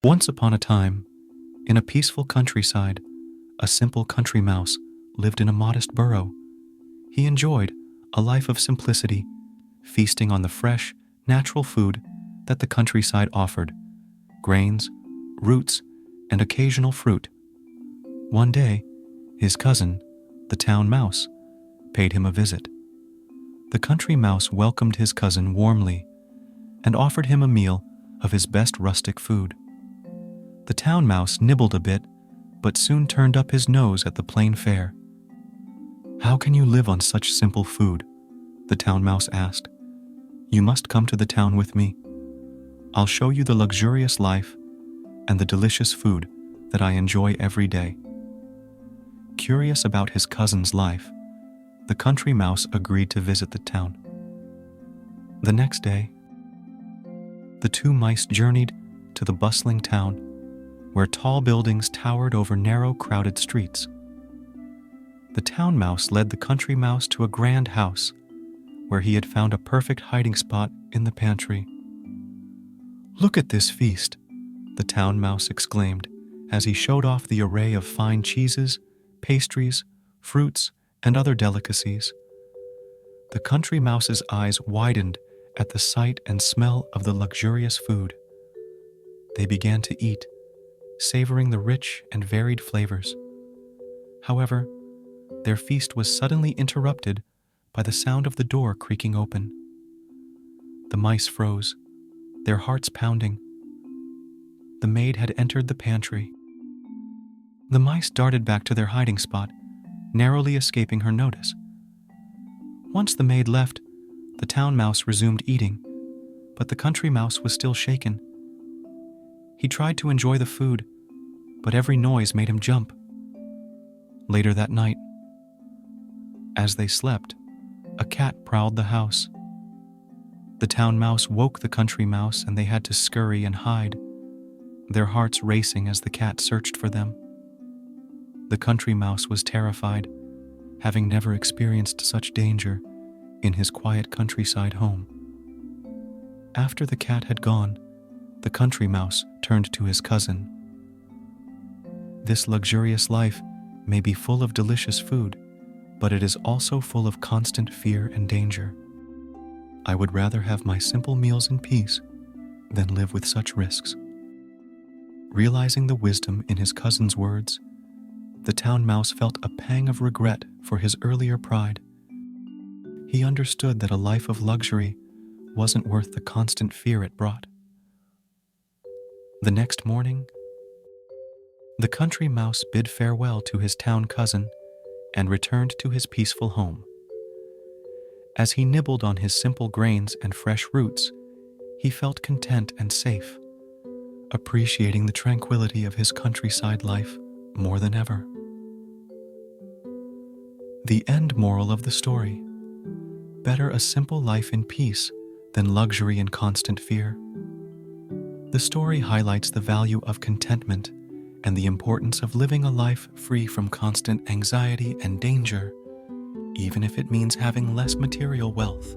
Once upon a time, in a peaceful countryside, a simple country mouse lived in a modest burrow. He enjoyed a life of simplicity, feasting on the fresh, natural food that the countryside offered: grains, roots, and occasional fruit. One day, his cousin, the town mouse, paid him a visit. The country mouse welcomed his cousin warmly and offered him a meal of his best rustic food. The town mouse nibbled a bit, but soon turned up his nose at the plain fare. "How can you live on such simple food?" the town mouse asked. "You must come to the town with me. I'll show you the luxurious life and the delicious food that I enjoy every day." Curious about his cousin's life, the country mouse agreed to visit the town. The next day, the two mice journeyed to the bustling town, where tall buildings towered over narrow, crowded streets. The town mouse led the country mouse to a grand house, where he had found a perfect hiding spot in the pantry. "Look at this feast," the town mouse exclaimed as he showed off the array of fine cheeses, pastries, fruits, and other delicacies. The country mouse's eyes widened at the sight and smell of the luxurious food. They began to eat, savoring the rich and varied flavors. However, their feast was suddenly interrupted by the sound of the door creaking open. The mice froze, their hearts pounding. The maid had entered the pantry. The mice darted back to their hiding spot, narrowly escaping her notice. Once the maid left, the town mouse resumed eating, but the country mouse was still shaken. He tried to enjoy the food, but every noise made him jump. Later that night, as they slept, a cat prowled the house. The town mouse woke the country mouse, and they had to scurry and hide, their hearts racing as the cat searched for them. The country mouse was terrified, having never experienced such danger in his quiet countryside home. After the cat had gone, the country mouse turned to his cousin. "This luxurious life may be full of delicious food, but it is also full of constant fear and danger. I would rather have my simple meals in peace than live with such risks." Realizing the wisdom in his cousin's words, the town mouse felt a pang of regret for his earlier pride. He understood that a life of luxury wasn't worth the constant fear it brought. The next morning, the country mouse bid farewell to his town cousin and returned to his peaceful home. As he nibbled on his simple grains and fresh roots, he felt content and safe, appreciating the tranquility of his countryside life more than ever. The end moral of the story: better a simple life in peace than luxury in constant fear. The story highlights the value of contentment and the importance of living a life free from constant anxiety and danger, even if it means having less material wealth.